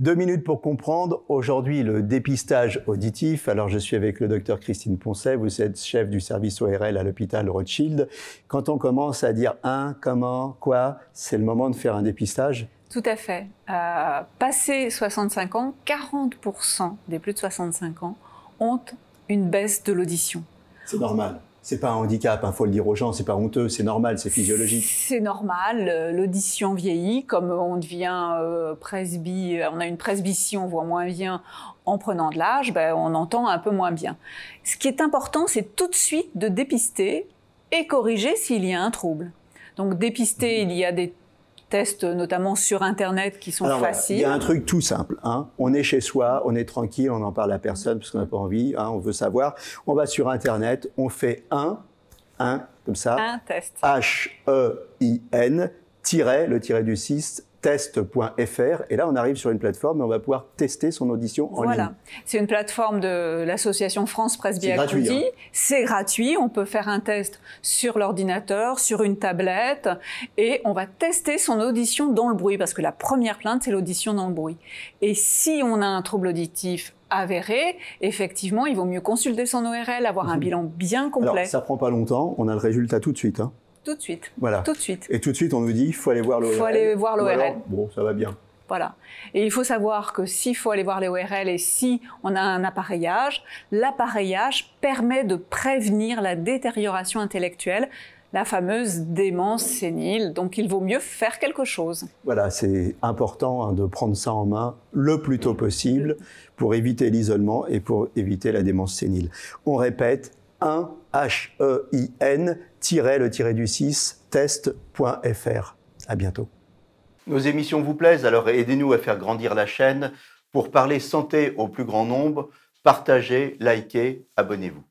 2 minutes pour comprendre. Aujourd'hui, le dépistage auditif. Alors, je suis avec le docteur Christine Poncet. Vous êtes chef du service ORL à l'hôpital Rothschild. Quand on commence à dire comment, quoi, c'est le moment de faire un dépistage? Tout à fait. Passé 65 ans, 40% des plus de 65 ans ont une baisse de l'audition. C'est normal. C'est pas un handicap, faut le dire aux gens, c'est pas honteux, c'est normal, c'est physiologique. C'est normal, l'audition vieillit, comme on devient on a une presbytie, on voit moins bien en prenant de l'âge, on entend un peu moins bien. Ce qui est important, c'est tout de suite de dépister et corriger s'il y a un trouble. Donc dépister, il y a des tests notamment sur Internet qui sont faciles. Il y a un truc tout simple. On est chez soi, on est tranquille, on n'en parle à personne parce qu'on n'a pas envie, on veut savoir. On va sur Internet, on fait comme ça. Un test. H-E-I-N, le tiret du 6, test.fr. Et là, on arrive sur une plateforme et on va pouvoir tester son audition en ligne. Voilà. C'est une plateforme de l'association France Presbyacousie. C'est gratuit. C'est gratuit. On peut faire un test sur l'ordinateur, sur une tablette et on va tester son audition dans le bruit parce que la première plainte, c'est l'audition dans le bruit. Et si on a un trouble auditif avéré, effectivement, il vaut mieux consulter son ORL, avoir un bilan bien complet. Alors, ça prend pas longtemps. On a le résultat tout de suite. Tout de suite. Voilà. Tout de suite. Et tout de suite, on nous dit, il faut aller voir l'ORL. Il faut aller voir l'ORL. Bon, ça va bien. Voilà. Et il faut savoir que s'il faut aller voir les ORL et si on a un appareillage, l'appareillage permet de prévenir la détérioration intellectuelle, la fameuse démence sénile. Donc, il vaut mieux faire quelque chose. Voilà, c'est important de prendre ça en main le plus tôt possible pour éviter l'isolement et pour éviter la démence sénile. On répète, H-E-I-N, le tiret du 6, test.fr. À bientôt. Nos émissions vous plaisent, alors aidez-nous à faire grandir la chaîne. Pour parler santé au plus grand nombre, partagez, likez, abonnez-vous.